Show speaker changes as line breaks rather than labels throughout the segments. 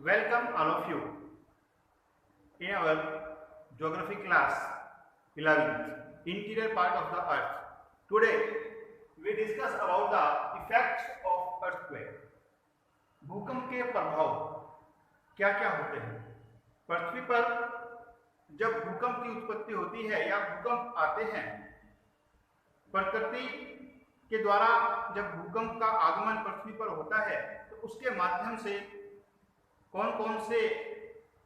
Welcome all of you in our geography class 11th interior part of the earth. Today we discuss about the effects of earthquake. भूकंप के प्रभाव क्या क्या होते हैं पृथ्वी पर जब भूकंप की उत्पत्ति होती है या भूकंप आते हैं। प्रकृति के द्वारा जब भूकंप का आगमन पृथ्वी पर होता है तो उसके माध्यम से कौन कौन से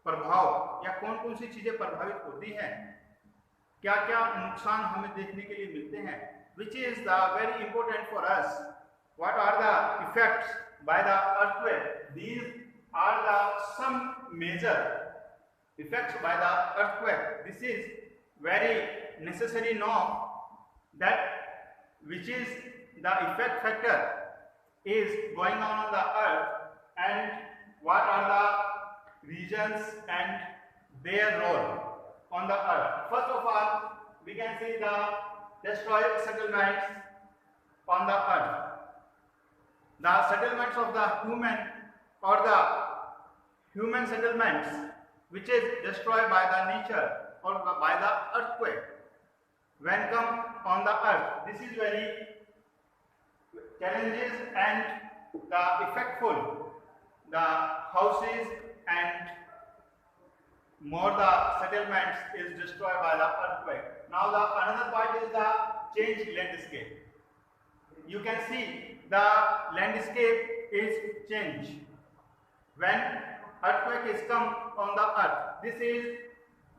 प्रभाव या कौन कौन सी चीजें प्रभावित होती हैं, क्या क्या नुकसान हमें देखने के लिए मिलते हैं, which is the very important for us, what are the effects by the earthquake, these are the some major effects by the earthquake. This is very necessary no that which is the effect factor is going on the earth and what are the regions and their role on the earth. First of all, we can see the destroyed settlements on the earth. The settlements of the human or the human settlements which is destroyed by the nature or by the earthquake when come on the earth. This is very challenges and the effectful. The houses and more the settlements is destroyed by the earthquake. Now the another part is the changed landscape. You can see the landscape is changed when earthquake is come on the earth. This is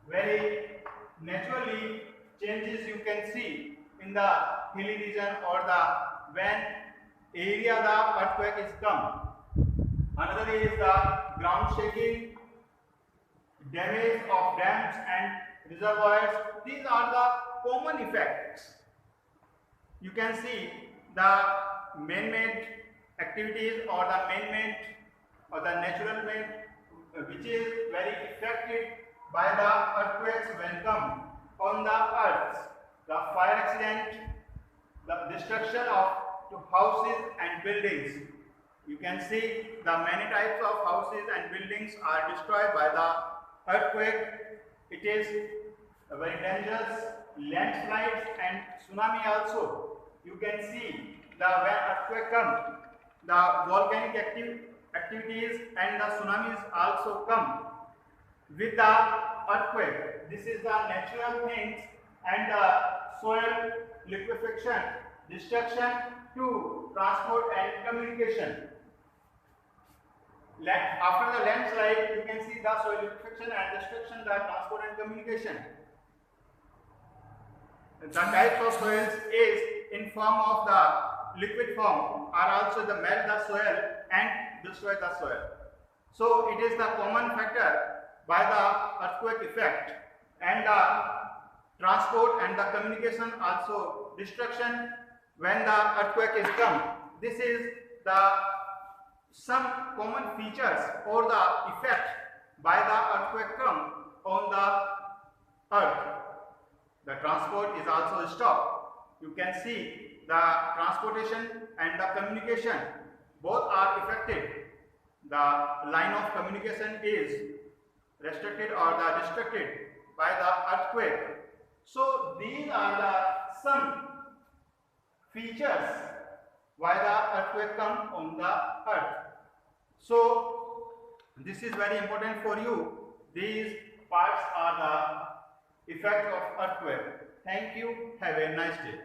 very naturally changes you can see in the hilly region or the when area the earthquake is come. Another is the ground shaking, damage of dams and reservoirs. These are the common effects. You can see the man-made activities or the man-made or the natural made which is very affected by the earthquakes when come on the earth. The fire accident, the destruction of houses and buildings. You can see the many types of houses and buildings are destroyed by the earthquake. It is very dangerous. Landslides and tsunami also. You can see the when earthquake comes, the volcanic activities and the tsunamis also come with the earthquake. This is the natural things and the soil liquefaction, destruction to transport and communication. After the landslide, you can see the soil liquefaction and destruction, the transport and communication. The types of soils is in form of the liquid form are also the melt the soil and destroy the soil. So it is the common factor by the earthquake effect and the transport and the communication also destruction when the earthquake is come. This is the some common features or the effect by the earthquake come on the earth. The transport is also stopped. You can see the transportation and the communication both are affected. The line of communication is restricted or the destructed by the earthquake. So these are the some features why the earthquake come on the earth. So this is very important for you. These parts are the effect of earthquake. Thank you. Have a nice day.